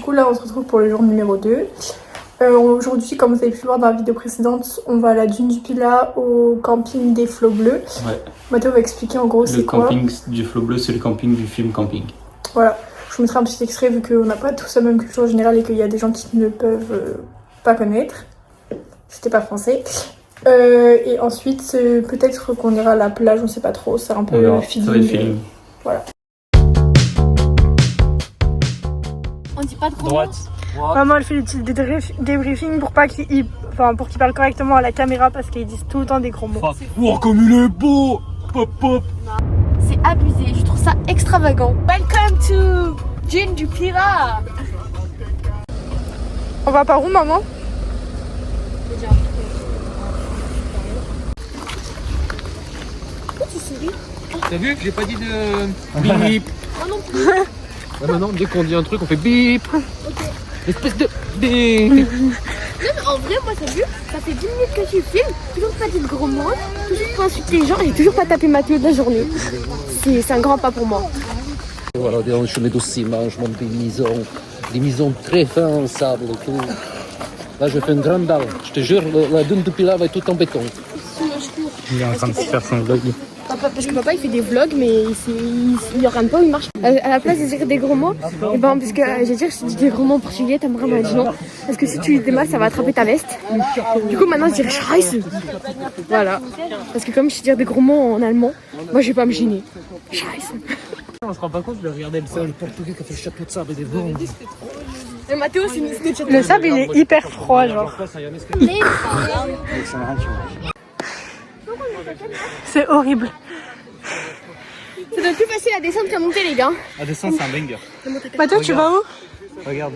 coup là on se retrouve pour le jour numéro 2. Aujourd'hui, comme vous avez pu le voir dans la vidéo précédente, on va à la dune du Pilat au camping des Flots Bleus. Ouais. Mathéo va expliquer en gros c'est quoi. Le camping du Flot Bleu, c'est le camping du film Camping. Voilà, je vous mettrai un petit extrait vu qu'on n'a pas tous la même culture générale et qu'il y a des gens qui ne peuvent pas connaître. C'était pas français. Et ensuite, peut-être qu'on ira à la plage, on sait pas trop, c'est un peu le feeling. Ça va être feeling. Voilà. On dit pas de droite. Maman elle fait des petits débriefings pour pas qu'il parle correctement à la caméra parce qu'ils disent tout le temps des gros mots. Oh comme il est beau. Pop pop. C'est abusé, je trouve ça extravagant. Welcome to dune du Pilat. On va par où maman? T'as vu que j'ai pas dit de bip. Moi non plus. Ah maintenant dès qu'on dit un truc on fait bip. Ok. Espèce de bip. Non mais en vrai moi t'as vu, ça fait 10 minutes que tu filmes, toujours pas dit de gros mots, toujours pas insulter les gens et toujours pas taper Mathéo de la journée. C'est un grand pas pour moi. Voilà, on met du ciment, je monte des misons très fins en sable. Là je fais une grande dalle. Je te jure, la dune du Pilat va être tout en béton. Il est en train de faire son vlog. Parce que papa il fait des vlogs mais il regarde pas où il marche. À la place de dire des gros mots, et ben parce que j'ai dit si tu dis des gros mots en portugais, t'as vraiment dit non. Parce que si tu dis des mal ça va attraper ta veste. Du coup maintenant je dirais Scheiße. Voilà. Parce que comme je sais dire des gros mots en allemand, moi je vais pas me gêner. Scheiße. On se rend pas compte de regarder le portugais qui a fait le château de sable et des bombes. Et Mathéo c'est une Le sable il est hyper froid genre. C'est horrible. Ça doit être plus facile à descendre qu'à monter les gars. À descendre c'est un banger. Mathéo tu vas où? Regarde.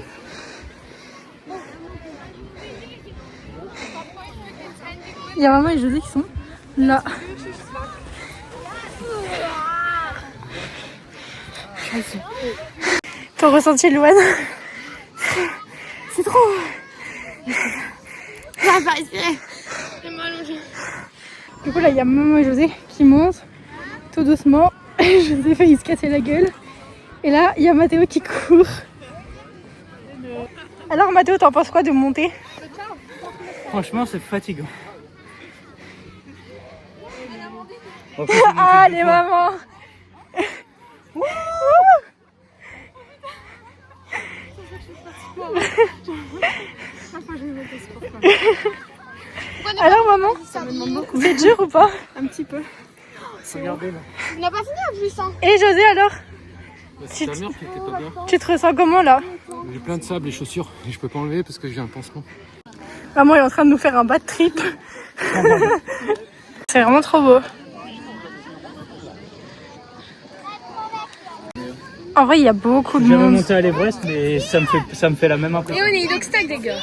Il y a maman et José qui sont là. Ton ressenti Louane? C'est trop. Ça va pas respirer. J'ai mal au genou. Du coup là il y a maman et José qui montent tout doucement. José failli se casser la gueule. Et là il y a Mathéo qui court. Alors Mathéo t'en penses quoi de monter? Franchement c'est fatigant. Allez maman. Alors maman, c'est dur ou pas? Un petit peu. Regardez là. On n'a pas fini en plus hein. Et José alors? C'est ta mère qui était pas bien. Tu te ressens comment là? J'ai plein de sable les chaussures et je peux pas enlever parce que j'ai un pansement. Maman est en train de nous faire un bad trip. C'est vraiment trop beau. En vrai il y a beaucoup de J'ai jamais monde. monté à l'Everest mais ça me fait la même impression. Et on est inoxtag les gars.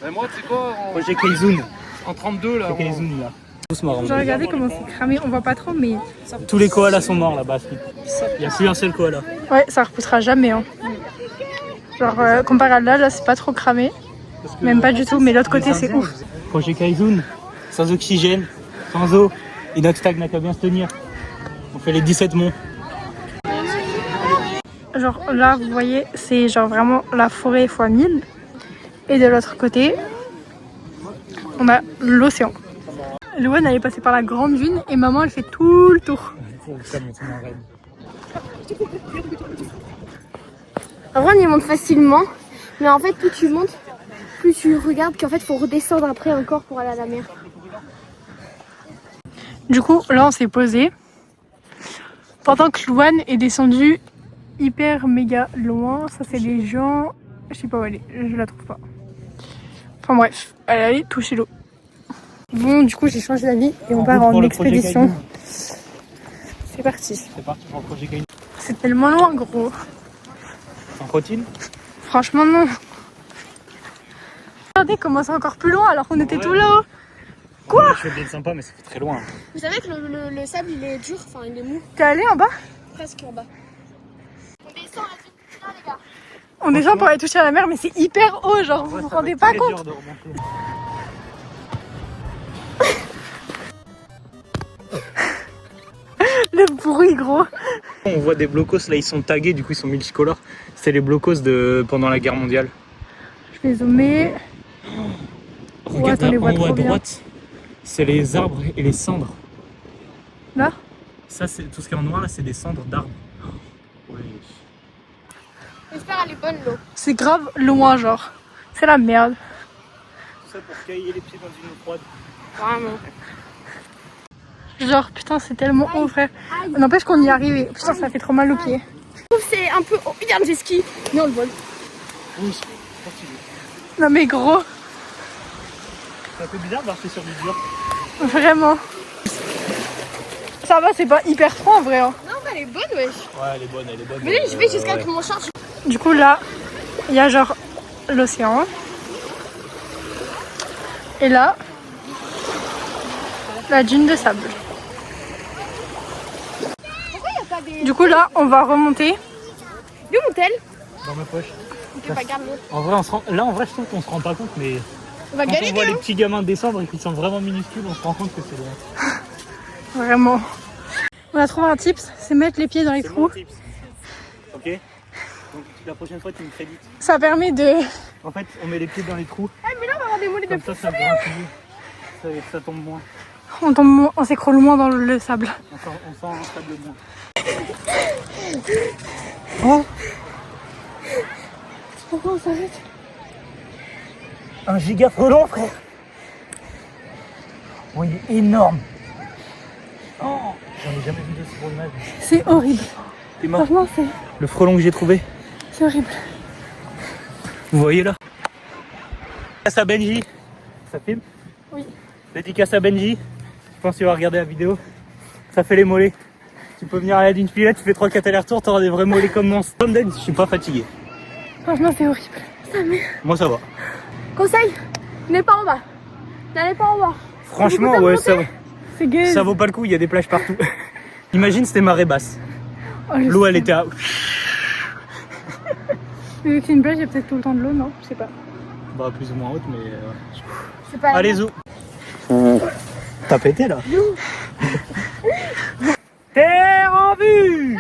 Mais moi tu sais quoi Projet Kaizoun. en 32 là. Kaizoun là. Tous morts. J'ai regardé comment c'est cramé, on voit pas trop mais... Tous les koalas sont morts là-bas. Il n'y a plus un seul koala. Ouais ça repoussera jamais hein. Genre comparé à là c'est pas trop cramé. Même pas du tout mais l'autre côté c'est ouf. Projet Kaizoun, sans oxygène, sans eau, Inoxtag n'a qu'à bien se tenir. On fait les 17 monts. Genre là vous voyez c'est genre vraiment la forêt x 1000 et de l'autre côté on a l'océan. Louane elle est passée par la grande dune et maman elle fait tout le tour. En vrai on y monte facilement. Mais en fait plus tu montes, plus tu regardes qu'en fait faut redescendre après encore pour aller à la mer. Du coup là on s'est posé pendant que Louane est descendue hyper méga loin. Ça c'est les gens, je sais pas où elle est, je la trouve pas. Enfin bref, elle est allée toucher l'eau. Bon du coup j'ai changé d'avis et on part en expédition. C'est parti. C'est parti pour le projet Kaizoun. C'est tellement loin gros. En routine. Franchement non. Regardez comment c'est encore plus loin alors qu'on était tout là-haut. Quoi? Je suis bien sympa mais ça fait très loin. Vous savez que le sable il est dur, enfin il est mou. T'es allé en bas? Presque en bas. On descend à la dune du Pilat les gars. On descend pour aller toucher à la mer mais c'est hyper haut genre vous vous rendez pas compte? Le bruit, gros. On voit des blocos, là ils sont tagués, du coup ils sont multicolores. C'est les blocos de pendant la guerre mondiale. Je vais zoomer. Regarde attends, les là, voit en haut à trop bien. droite, c'est les arbres et les cendres. Là? Ça, c'est tout ce qui est en noir, là, c'est des cendres d'arbres. Ouais. J'espère elle est bonne l'eau. C'est grave loin, genre. C'est la merde. Tout ça pour cailler les pieds dans une eau froide. Vraiment. Genre, putain, c'est tellement haut, frère. N'empêche qu'on y est arrivé. Putain, ça fait trop mal aux pieds. Je trouve que c'est un peu. Oh, regarde, j'ai ski. Mais on le vole. Oui, continue. Non, mais gros, C'est un peu bizarre de marcher sur du dur. vraiment. Ça va, c'est pas hyper froid en vrai. Hein. Non, mais elle est bonne, wesh. Ouais, elle est bonne, elle est bonne. Mais là, je vais jusqu'à ouais. tout mon charge. Du coup, là, il y a genre l'océan. Et là, la dune de sable. Pourquoi il n'y a pas des. Du coup, là, on va remonter. D'où mon-tel? Dans ma poche. Ok, pas garde l'autre. En vrai, là, en vrai, je trouve qu'on se rend pas compte, mais On va quand on galérer, voit les hein. petits gamins descendre et qu'ils sont vraiment minuscules, on se rend compte que c'est loin. Vraiment. On a trouvé un tips, c'est mettre les pieds dans les C'est mon trous. tips. Ok. Donc la prochaine fois, tu me crédites. Ça permet de... En fait, on met les pieds dans les trous. Ah, mais là, on va avoir des mollets de Comme ça brinque mieux. Ça tombe moins. On s'écroule moins dans le sable. On sent un sable moins. Oh, Pourquoi on s'arrête? Un giga frelon, frère. Oh, il est énorme. Oh, j'en ai jamais vu de ce gros de ma vie. c'est horrible. T'es mort. Franchement, Le frelon que j'ai trouvé. c'est horrible. Vous voyez là. Dédicace à Benji. Ça filme? Oui. Dédicace à Benji. Je pense qu'il va regarder la vidéo. Ça fait les mollets. Tu peux venir à la d'une filette, tu fais 3-4 allers-retours, t'auras des vrais mollets comme mon stand. Je suis pas fatigué. Franchement, c'est horrible. Moi ça va. Conseil, n'allez pas en bas. N'allez pas en bas. Franchement, Vous ouais, pouvez monter C'est gay. ça vaut pas le coup, il y a des plages partout. Imagine c'était marée basse. Oh, je L'eau sais. elle était à... Mais vu que c'est une plage, il y a peut-être tout le temps de l'eau, non? Je sais pas. Bah plus ou moins haute, mais... C'est pas Allez, zou. T'as pété là. Terre en vue.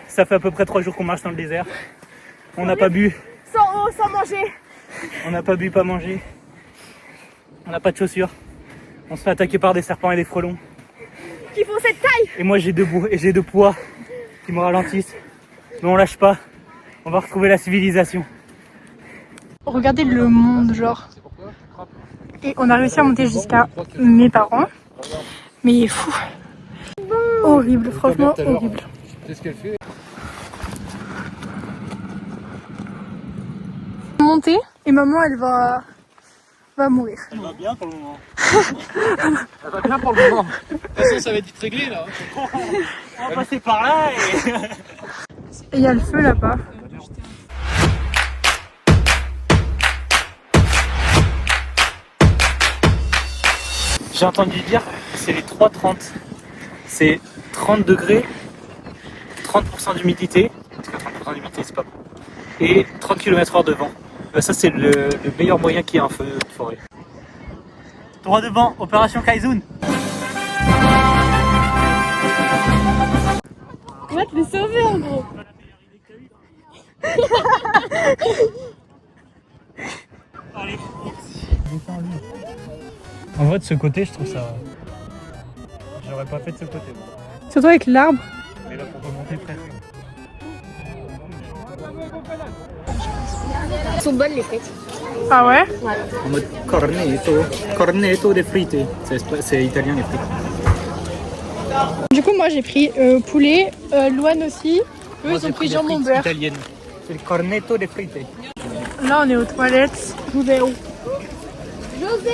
Ça fait à peu près 3 jours qu'on marche dans le désert. On n'a pas bu, sans eau, sans manger. on n'a pas bu, pas mangé. On n'a pas de chaussures. On se fait attaquer par des serpents et des frelons. Qui font cette taille. Et moi j'ai deux poids qui me ralentissent. Mais on lâche pas. On va retrouver la civilisation. Regardez le monde, genre. Et on a réussi à monter jusqu'à mes parents. Mais il est fou. Horrible, franchement horrible. Qu'est-ce qu'elle fait? Monter et maman elle va mourir. Elle va bien pour le moment. Elle va bien pour le moment. De toute façon, ça va être vite réglé là. On va passer par là et... Et il y a le feu là-bas. J'ai entendu dire que c'est les 3,30. C'est 30 degrés, 30% d'humidité. Parce que 30% d'humidité, c'est pas bon. Et 30 km/h de vent. Ça, c'est le meilleur moyen qu'il y ait un feu de forêt. Droit de vent, opération Kaizun. On va te les sauver en gros. Allez. En vrai, de ce côté, je trouve ça. J'aurais pas fait de ce côté. Moi. Surtout avec l'arbre. Mais là, pour remonter très fort. Elles sont bonnes les frites. Ah ouais? En mode cornetto de frites. C'est italien les frites. Du coup moi j'ai pris poulet, Louane aussi. Eux ils ont pris jambon beurre. Italienne. C'est le cornetto de frites. Là on est aux toilettes. José.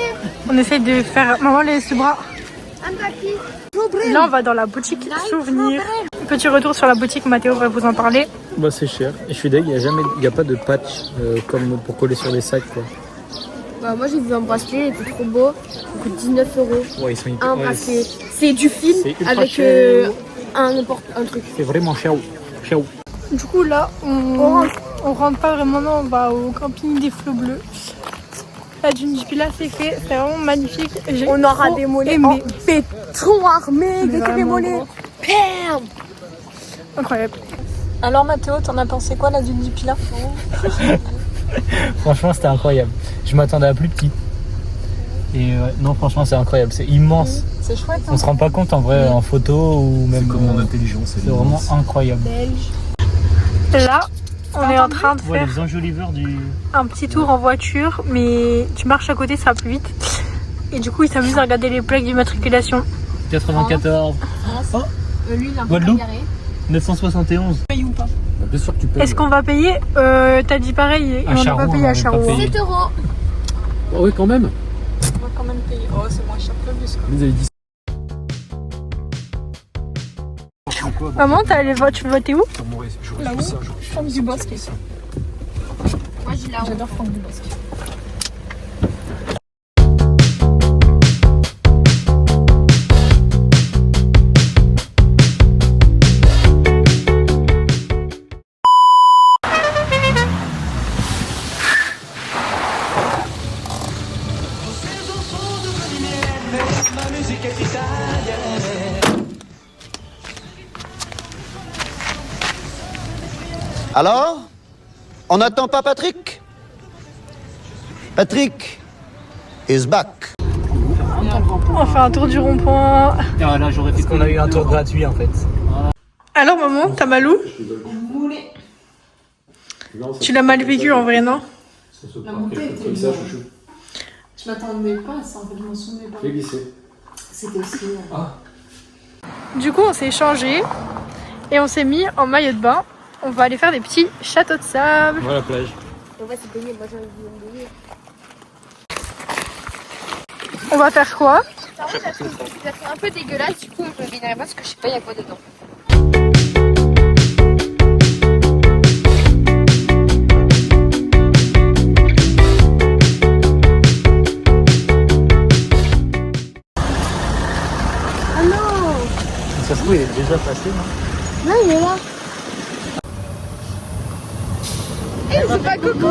On essaie de faire... Maman laisse le bras. Un papier. Là on va dans la boutique souvenir. Petit retour sur la boutique, Mathéo va vous en parler. Bah c'est cher. Et je suis deg, il y a pas de patch comme pour coller sur les sacs quoi. Bah, moi j'ai vu un bracelet, il était trop beau. Il coûte 19 €. Ouais, ils sont hyper. Un bracelet. C'est du fil C'est ultra avec cher. un truc. C'est vraiment cher. Cher. Du coup là on rentre pas vraiment, non, on va au camping des flots bleus. La dune du Pilat c'est fait, c'est vraiment magnifique. On aura des mollets en béton armé, des Vraiment mollets. gros. Perm. Incroyable. Alors Mathéo, t'en as pensé quoi la dune du Pilat? Franchement, c'était incroyable. Je m'attendais à plus petit. Et non, franchement, c'est incroyable. C'est immense. C'est chouette. On se rend pas compte en vrai en photo ou même. intelligent, C'est vraiment incroyable. Là, on est en train de Ouais, faire les enjoliveurs du. un petit tour en voiture, mais tu marches à côté, ça va plus vite. Et du coup, ils s'amusent à regarder les plaques d'immatriculation. 94. Lui, il a un Guadeloupe. carré. 971. Paye ou pas? Bien sûr que tu payes. Est-ce qu'on va payer t'as dit pareil, et À on n'a Charroux, pas payé on à n'a pas Charroux. payé. 7 euros. Oh, oui, quand même. On va quand même payer. Oh, c'est moins cher que le bus. Vous avez dit Maman, tu votais où? Là-haut, Franck Dubosc. Moi, j'ai là. J'adore Franck Dubosc. Alors, on n'attend pas Patrick? Patrick is back. On fait un tour du rond-point. Ah, là, j'aurais fait qu'on a eu un tour gratuit en fait. Alors maman, t'as mal où? Tu l'as mal vécu en vrai, non? La montée était dure. Je m'attendais pas à ça, en fait, je m'en souvenais pas. C'était aussi... Du coup, on s'est changé et on s'est mis en maillot de bain. On va aller faire des petits châteaux de sable. Voilà la plage. On va se baigner, moi j'ai envie de me baigner. On va faire quoi? Ça fait un peu dégueulasse, du coup je me baignerai pas parce que je sais pas il y a quoi dedans. Ah non! Ça se trouve, il est déjà passé, non? Là il est là! Eh, c'est pas Coco!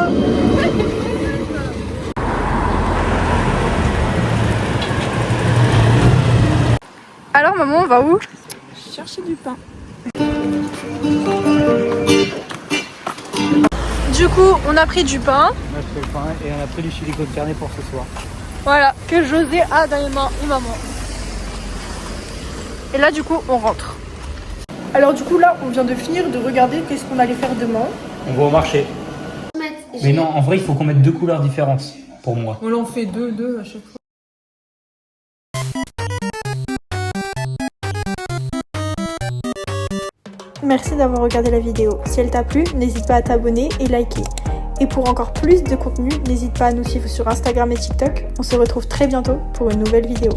Alors maman, on va où? Chercher du pain. Du coup, on a pris du pain. On a fait le pain et on a pris du chili con carne pour ce soir. Voilà, que José a dans les mains et maman. Et là, du coup, on rentre. Alors du coup, là, on vient de finir de regarder qu'est-ce qu'on allait faire demain. On va au marché. Mais non, en vrai, il faut qu'on mette deux couleurs différentes pour moi. On en fait deux à chaque fois. Merci d'avoir regardé la vidéo. Si elle t'a plu, n'hésite pas à t'abonner et liker. Et pour encore plus de contenu, n'hésite pas à nous suivre sur Instagram et TikTok. On se retrouve très bientôt pour une nouvelle vidéo.